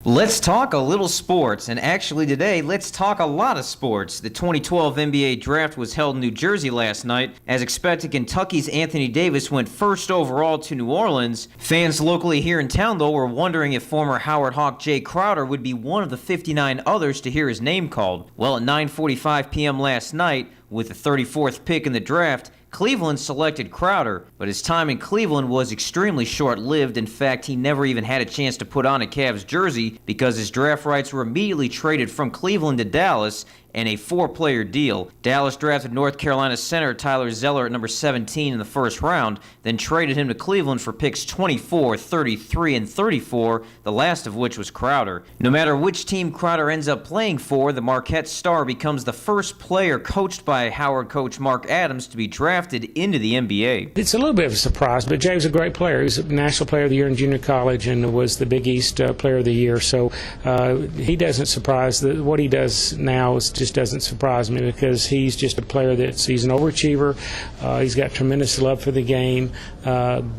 Let's talk a little sports, and actually today, let's talk a lot of sports. The 2012 NBA Draft was held in New Jersey last night. As expected, Kentucky's Anthony Davis went first overall to New Orleans. Fans locally here in town, though, were wondering if former Howard Hawk Jay Crowder would be one of the 59 others to hear his name called. Well, at 9:45 p.m. last night, with the 34th pick in the draft, Cleveland selected Crowder, but his time in Cleveland was extremely short-lived. In fact, he never even had a chance to put on a Cavs jersey because his draft rights were immediately traded from Cleveland to Dallas in a 4-player deal. Dallas drafted North Carolina center Tyler Zeller at number 17 in the first round, then traded him to Cleveland for picks 24, 33, and 34, the last of which was Crowder. No matter which team Crowder ends up playing for, the Marquette star becomes the first player coached by Howard coach Mark Adams to be drafted into the NBA. It's a little bit of a surprise, but Jay was a great player. He was a National Player of the Year in junior college and was the Big East Player of the Year. So he doesn't surprise. What he does now just doesn't surprise me because he's just a player he's an overachiever. He's got tremendous love for the game,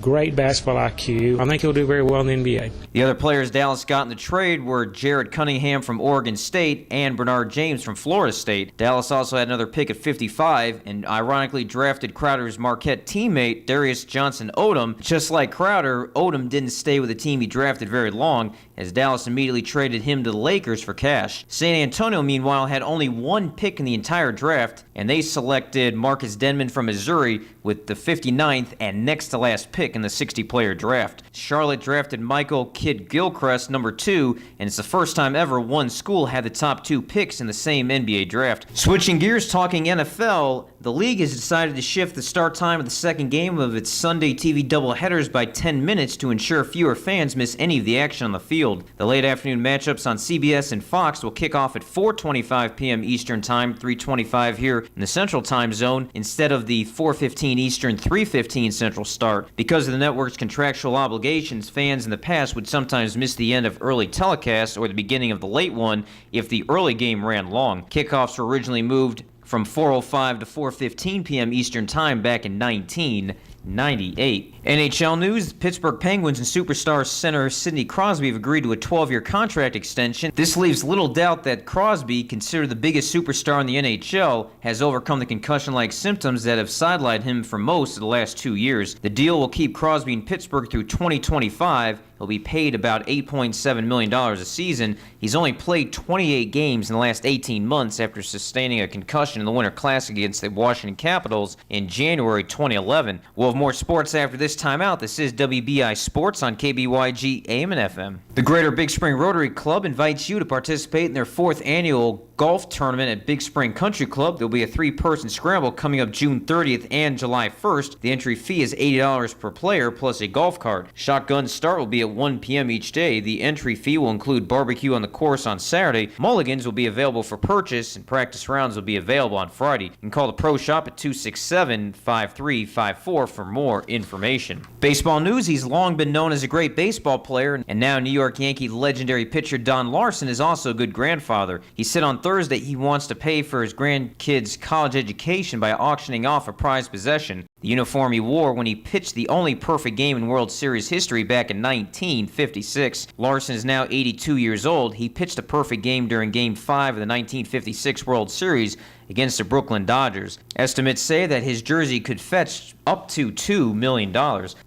great basketball IQ. I think he'll do very well in the NBA. The other players Dallas got in the trade were Jared Cunningham from Oregon State and Bernard James from Florida State. Dallas also had another pick at 55 and ironically drafted Crowder's Marquette teammate Darius Johnson-Odom. Just like Crowder, Odom didn't stay with the team he drafted very long, as Dallas immediately traded him to the Lakers for cash. San Antonio, meanwhile, had only one pick in the entire draft, and they selected Marcus Denman from Missouri with the 59th and next to last pick in the 60-player draft. Charlotte drafted Michael Kidd-Gilchrist, number 2, and it's the first time ever one school had the top 2 picks in the same NBA draft. Switching gears, talking NFL, the league has decided to shift the start time of the second game of its Sunday TV doubleheaders by 10 minutes to ensure fewer fans miss any of the action on the field. The late afternoon matchups on CBS and Fox will kick off at 4:25 p.m. Eastern Time, 3:25 here in the Central Time Zone, instead of the 4:15 Eastern, 3:15 Central start. Because of the network's contractual obligations, fans in the past would sometimes miss the end of early telecasts or the beginning of the late one if the early game ran long. Kickoffs were originally moved from 4:05 to 4:15 p.m. Eastern Time back in 1998. NHL news, Pittsburgh Penguins and superstar center Sidney Crosby have agreed to a 12-year contract extension. This leaves little doubt that Crosby, considered the biggest superstar in the NHL, has overcome the concussion-like symptoms that have sidelined him for most of the last 2 years. The deal will keep Crosby in Pittsburgh through 2025. He'll be paid about $8.7 million a season. He's only played 28 games in the last 18 months after sustaining a concussion in the Winter Classic against the Washington Capitals in January 2011. We'll have more sports after this timeout. This is WBI Sports on KBYG AM and FM. The Greater Big Spring Rotary Club invites you to participate in their 4th annual golf tournament at Big Spring Country Club. There'll be a 3-person scramble coming up June 30th and July 1st. The entry fee is $80 per player plus a golf cart. Shotgun start will be at 1 p.m. each day. The entry fee will include barbecue on the course on Saturday. Mulligans will be available for purchase, and practice rounds will be available on Friday. You can call the Pro Shop at 267-5354 for more information. Baseball news, he's long been known as a great baseball player, and now New York Yankee legendary pitcher Don Larson is also a good grandfather. He said on Thursday he wants to pay for his grandkids' college education by auctioning off a prized possession. The uniform he wore when he pitched the only perfect game in World Series history back in 1956. Larson is now 82 years old. He pitched a perfect game during Game 5 of the 1956 World Series against the Brooklyn Dodgers. Estimates say that his jersey could fetch up to $2 million.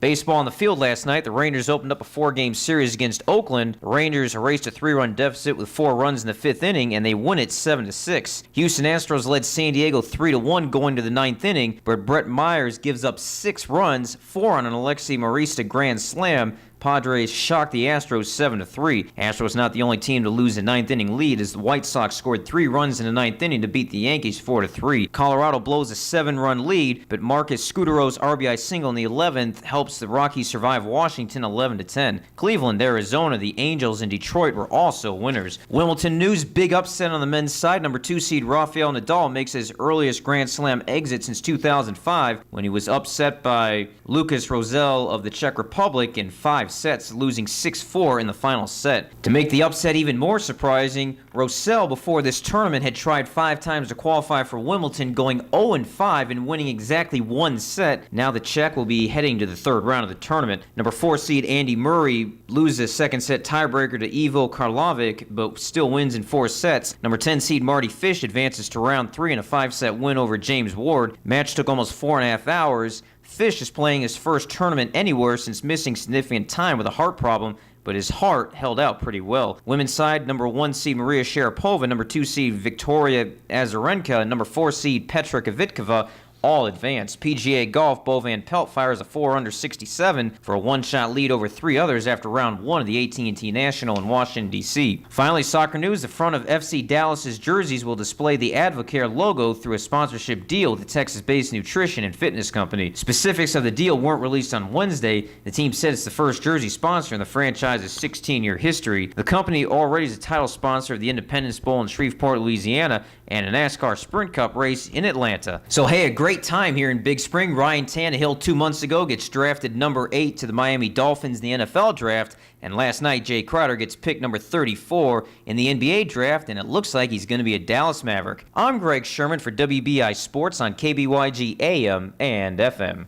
Baseball on the field last night, the Rangers opened up a 4-game series against Oakland. The Rangers erased a 3-run deficit with 4 runs in the 5th inning, and they won it 7-6. Houston Astros led San Diego 3-1 going to the 9th inning, but Brett Myers gives up 6 runs, 4 on an Alexi Marista grand slam. Padres shocked the Astros 7-3. Astros not the only team to lose a 9th-inning lead, as the White Sox scored 3 runs in the 9th inning to beat the Yankees 4-3. Colorado blows a 7-run lead, but Marcus Scudero's RBI single in the 11th helps the Rockies survive Washington 11-10. Cleveland, Arizona, the Angels, and Detroit were also winners. Wimbledon news, big upset on the men's side. Number 2 seed Rafael Nadal makes his earliest Grand Slam exit since 2005 when he was upset by Lucas Rosel of the Czech Republic in 5 sets, losing 6-4 in the final set. To make the upset even more surprising, Rosell before this tournament had tried 5 times to qualify for Wimbledon, going 0-5 and winning exactly 1 set. Now the Czech will be heading to the 3rd round of the tournament. Number 4 seed Andy Murray loses a second set tiebreaker to Ivo Karlovic, but still wins in 4 sets. Number 10 seed Marty Fish advances to round 3 in a 5-set win over James Ward. Match took almost 4.5 hours. Fish is playing his first tournament anywhere since missing significant time with a heart problem, but his heart held out pretty well. Women's side, number 1 seed Maria Sharapova, number 2 seed Victoria Azarenka, and number 4 seed Petra Kvitkova all advanced. PGA Golf, Bo Van Pelt fires a 4-under 67 for a 1-shot lead over 3 others after round 1 of the AT&T National in Washington, D.C. Finally, soccer news. The front of FC Dallas's jerseys will display the Advocare logo through a sponsorship deal with the Texas-based nutrition and fitness company. Specifics of the deal weren't released on Wednesday. The team said it's the first jersey sponsor in the franchise's 16-year history. The company already is a title sponsor of the Independence Bowl in Shreveport, Louisiana, and a NASCAR Sprint Cup race in Atlanta. So hey, a great time here in Big Spring. Ryan Tannehill 2 months ago gets drafted number 8 to the Miami Dolphins in the NFL draft, and last night Jay Crowder gets picked number 34 in the NBA draft, and it looks like he's going to be a Dallas Maverick. I'm Greg Sherman for WBI Sports on KBYG AM and FM.